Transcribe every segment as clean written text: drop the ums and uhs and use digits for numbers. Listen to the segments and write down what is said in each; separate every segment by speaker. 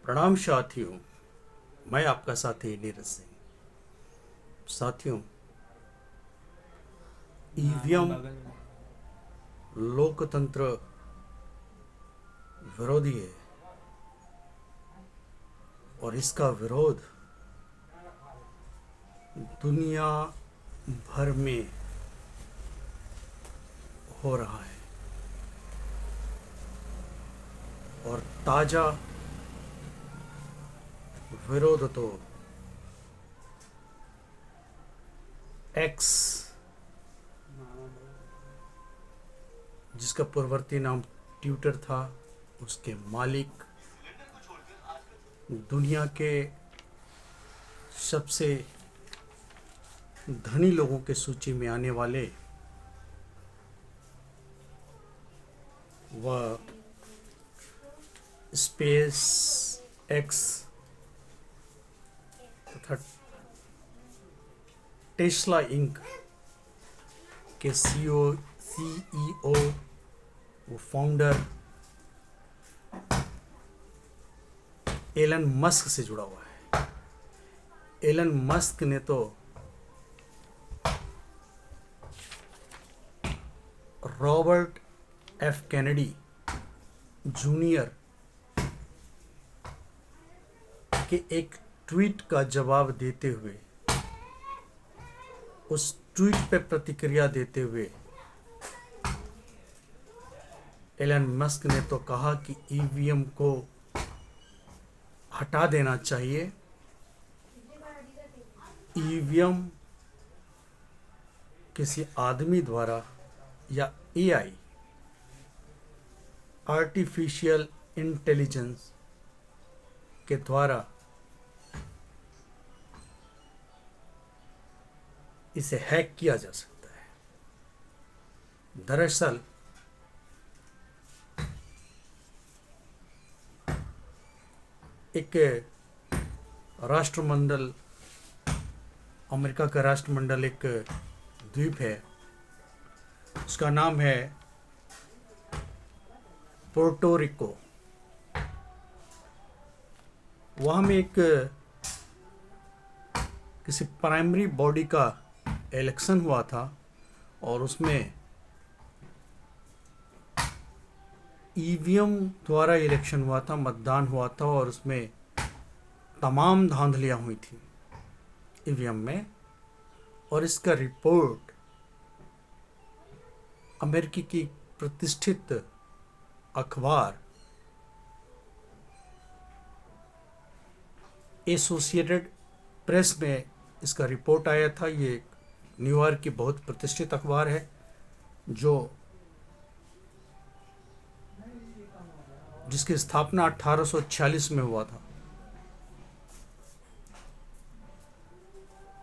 Speaker 1: प्रणाम साथियों। मैं आपका साथी नीरज सिंह। साथियों, ईवीएम लोकतंत्र विरोधी है और इसका विरोध दुनिया भर में हो रहा है और ताजा विरोध तो एक्स, जिसका पूर्ववर्ती नाम ट्विटर था, उसके मालिक दुनिया के सबसे धनी लोगों के सूची में आने वाले वह स्पेस एक्स तथा टेस्ला इंक के सीईओ वो फाउंडर एलन मस्क से जुड़ा हुआ है। एलन मस्क ने तो रॉबर्ट एफ कैनेडी जूनियर के एक ट्वीट का जवाब देते हुए, उस ट्वीट पे प्रतिक्रिया देते हुए एलन मस्क ने तो कहा कि ईवीएम को हटा देना चाहिए। ईवीएम किसी आदमी द्वारा या एआई, आर्टिफिशियल इंटेलिजेंस के द्वारा इसे हैक किया जा सकता है। दरअसल एक राष्ट्रमंडल, अमेरिका का राष्ट्रमंडल एक द्वीप है, उसका नाम है पोर्टो रिको। वहाँ में एक किसी प्राइमरी बॉडी का इलेक्शन हुआ था और उसमें ईवीएम द्वारा इलेक्शन हुआ था, मतदान हुआ था और उसमें तमाम धांधलियां हुई थी ईवीएम में। और इसका रिपोर्ट अमेरिकी की प्रतिष्ठित अखबार एसोसिएटेड प्रेस में इसका रिपोर्ट आया था। ये न्यूयॉर्क की बहुत प्रतिष्ठित अखबार है जिसकी स्थापना 1846 में हुआ था।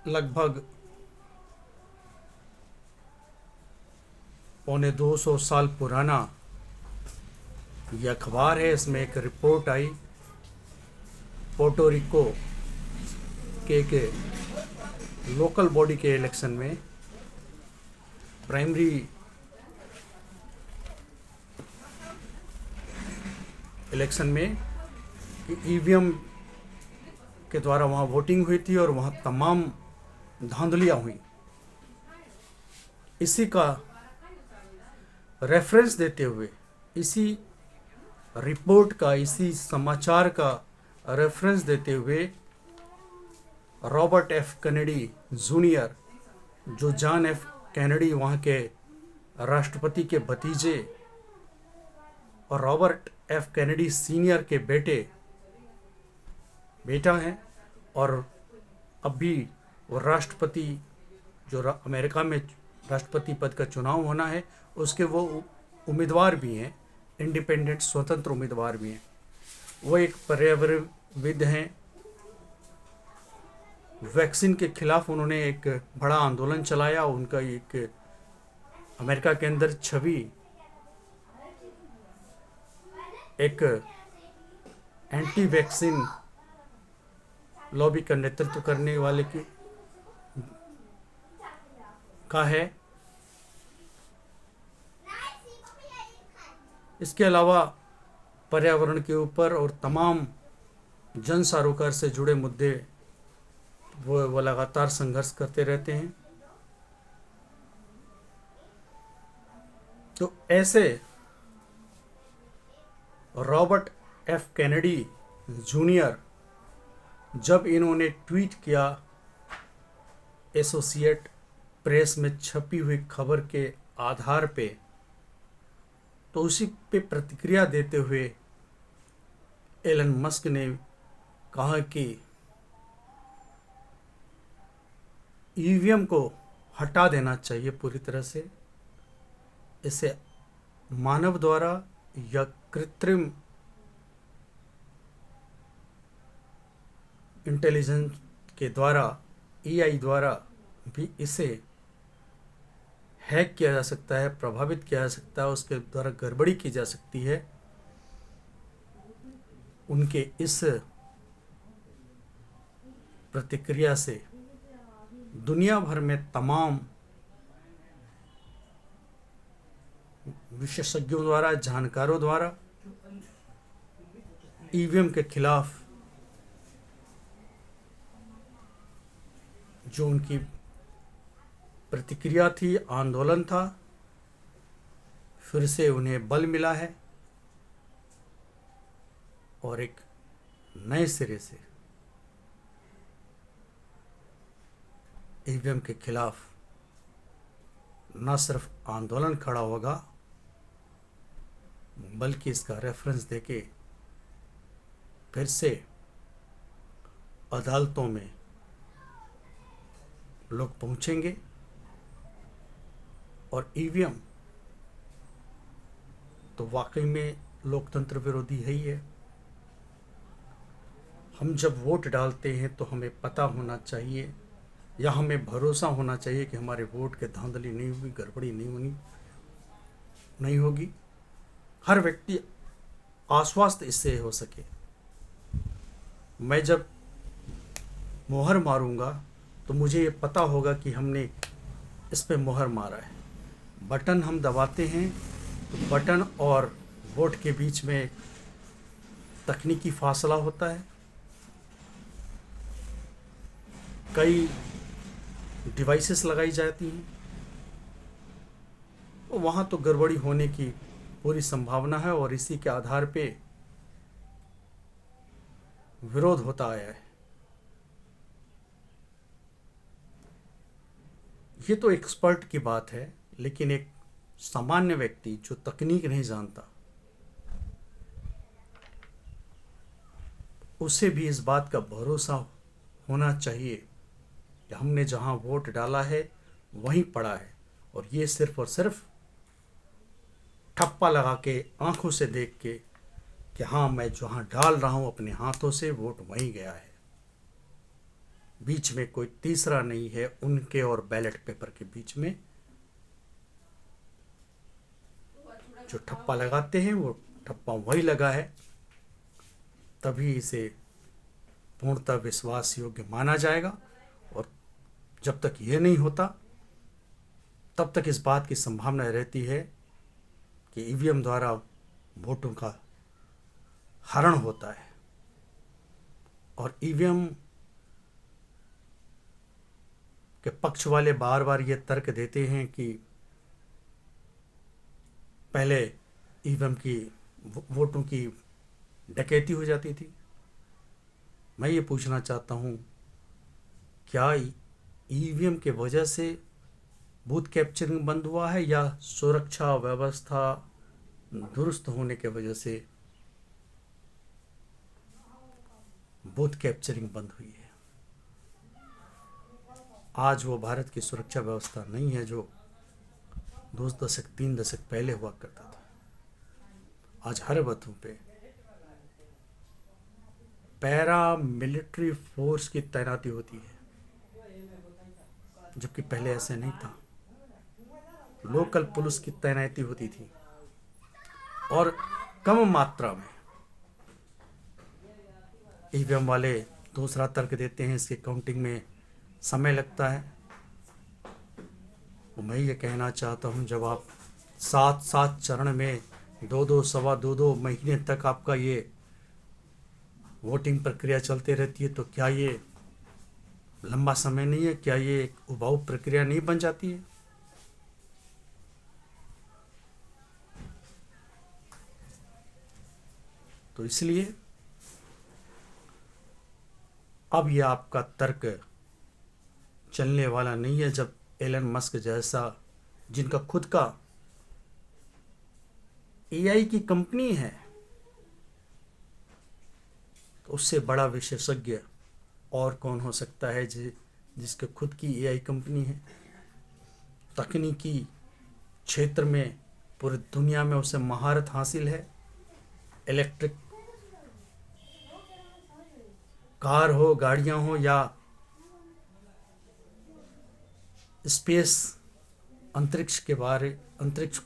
Speaker 1: लगभग 250 साल पुराना यह अखबार है। इसमें एक रिपोर्ट आई पोर्टो रिको के एक लोकल बॉडी के इलेक्शन में, प्राइमरी इलेक्शन में, ईवीएम के द्वारा वहाँ वोटिंग हुई थी और वहाँ तमाम धांधलियाँ हुई। इसी का रेफरेंस देते हुए, इसी रिपोर्ट का, इसी समाचार का रेफरेंस देते हुए रॉबर्ट एफ कैनेडी जूनियर, जो जॉन एफ कैनेडी वहाँ के राष्ट्रपति के भतीजे और रॉबर्ट एफ कैनेडी सीनियर के बेटा हैं, और अभी वो राष्ट्रपति, जो अमेरिका में राष्ट्रपति पद का चुनाव होना है, उसके वो उम्मीदवार भी हैं, इंडिपेंडेंट स्वतंत्र उम्मीदवार भी हैं। वो एक पर्यावरणविद हैं। वैक्सीन के खिलाफ उन्होंने एक बड़ा आंदोलन चलाया। उनका एक अमेरिका के अंदर छवि एक एंटी वैक्सीन लॉबी का नेतृत्व करने वाले का है। इसके अलावा पर्यावरण के ऊपर और तमाम जन सरोकार से जुड़े मुद्दे वो लगातार संघर्ष करते रहते हैं। तो ऐसे रॉबर्ट एफ कैनेडी जूनियर, जब इन्होंने ट्वीट किया एसोसिएट प्रेस में छपी हुई खबर के आधार पे, तो उसी पे प्रतिक्रिया देते हुए एलन मस्क ने कहा कि ईवीएम को हटा देना चाहिए पूरी तरह से। इसे मानव द्वारा या कृत्रिम इंटेलिजेंस के द्वारा, एआई द्वारा भी इसे हैक किया जा सकता है, प्रभावित किया जा सकता है, उसके द्वारा गड़बड़ी की जा सकती है। उनके इस प्रतिक्रिया से दुनिया भर में तमाम विशेषज्ञों द्वारा, जानकारों द्वारा ईवीएम के खिलाफ जो उनकी प्रतिक्रिया थी, आंदोलन था, फिर से उन्हें बल मिला है और एक नए सिरे से ईवीएम के खिलाफ न सिर्फ आंदोलन खड़ा होगा, बल्कि इसका रेफरेंस देके फिर से अदालतों में लोग पहुंचेंगे और ईवीएम तो वाकई में लोकतंत्र विरोधी है ही है। हम जब वोट डालते हैं तो हमें पता होना चाहिए या हमें भरोसा होना चाहिए कि हमारे वोट के धांधली नहीं होगी, गड़बड़ी नहीं होगी। हर व्यक्ति आश्वस्त इससे हो सके। मैं जब मोहर मारूंगा तो मुझे ये पता होगा कि हमने इस पे मोहर मारा है। बटन हम दबाते हैं तो बटन और वोट के बीच में एक तकनीकी फासला होता है। कई डिवाइसेस लगाई जाती हैं, तो वहाँ तो गड़बड़ी होने की पूरी संभावना है और इसी के आधार पे विरोध होता आया है। ये तो एक्सपर्ट की बात है, लेकिन एक सामान्य व्यक्ति जो तकनीक नहीं जानता, उसे भी इस बात का भरोसा होना चाहिए कि हमने जहां वोट डाला है वहीं पड़ा है और ये सिर्फ और सिर्फ ठप्पा लगा के, आंखों से देख के कि हाँ, मैं जहां डाल रहा हूं अपने हाथों से, वोट वहीं गया है। बीच में कोई तीसरा नहीं है उनके और बैलेट पेपर के बीच में। जो ठप्पा लगाते हैं वो ठप्पा वही लगा है, तभी इसे पूर्णतः विश्वास योग्य माना जाएगा। और जब तक ये नहीं होता तब तक इस बात की संभावना रहती है कि ईवीएम द्वारा वोटों का हरण होता है। और ईवीएम के पक्ष वाले बार बार ये तर्क देते हैं कि पहले ईवीएम की वोटों की डकैती हो जाती थी। मैं ये पूछना चाहता हूँ, क्या ईवीएम के वजह से बूथ कैप्चरिंग बंद हुआ है या सुरक्षा व्यवस्था दुरुस्त होने के वजह से बूथ कैप्चरिंग बंद हुई है? आज वो भारत की सुरक्षा व्यवस्था नहीं है जो 2 दशक 3 दशक पहले हुआ करता था। आज हर बूथों पे पैरा मिलिट्री फोर्स की तैनाती होती है, जबकि पहले ऐसे नहीं था। लोकल पुलिस की तैनाती होती थी और कम मात्रा में। ईवीएम वाले दूसरा तर्क देते हैं, इसके काउंटिंग में समय लगता है। तो मैं ये कहना चाहता हूँ, जब आप 7 चरण में 2 सवा 2 महीने तक आपका ये वोटिंग प्रक्रिया चलती रहती है, तो क्या ये लंबा समय नहीं है? क्या ये एक उबाऊ प्रक्रिया नहीं बन जाती है? तो इसलिए अब यह आपका तर्क चलने वाला नहीं है, जब एलन मस्क जैसा, जिनका खुद का एआई की कंपनी है, तो उससे बड़ा विशेषज्ञ और कौन हो सकता है जिसके खुद की एआई कंपनी है। तकनीकी क्षेत्र में पूरी दुनिया में उसे महारत हासिल है। इलेक्ट्रिक कार हो, गाड़ियां हो, या स्पेस, अंतरिक्ष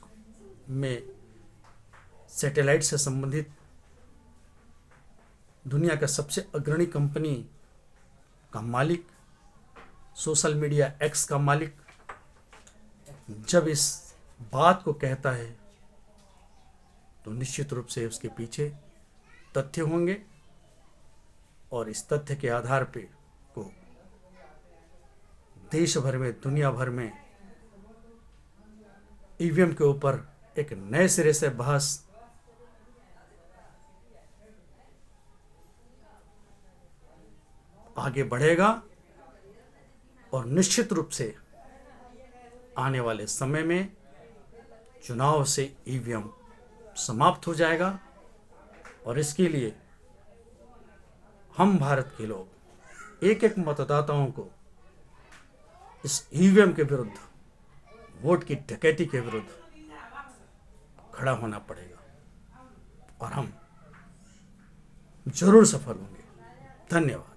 Speaker 1: में सैटेलाइट से संबंधित दुनिया का सबसे अग्रणी कंपनी का मालिक, सोशल मीडिया एक्स का मालिक, जब इस बात को कहता है तो निश्चित रूप से उसके पीछे तथ्य होंगे, और इस तथ्य के आधार पे को देश भर में, दुनिया भर में ईवीएम के ऊपर एक नए सिरे से बहस आगे बढ़ेगा, और निश्चित रूप से आने वाले समय में चुनाव से ईवीएम समाप्त हो जाएगा। और इसके लिए हम भारत के लोग एक एक मतदाताओं को इस ईवीएम के विरुद्ध, वोट की डकैती के विरुद्ध खड़ा होना पड़ेगा, और हम जरूर सफल होंगे। धन्यवाद।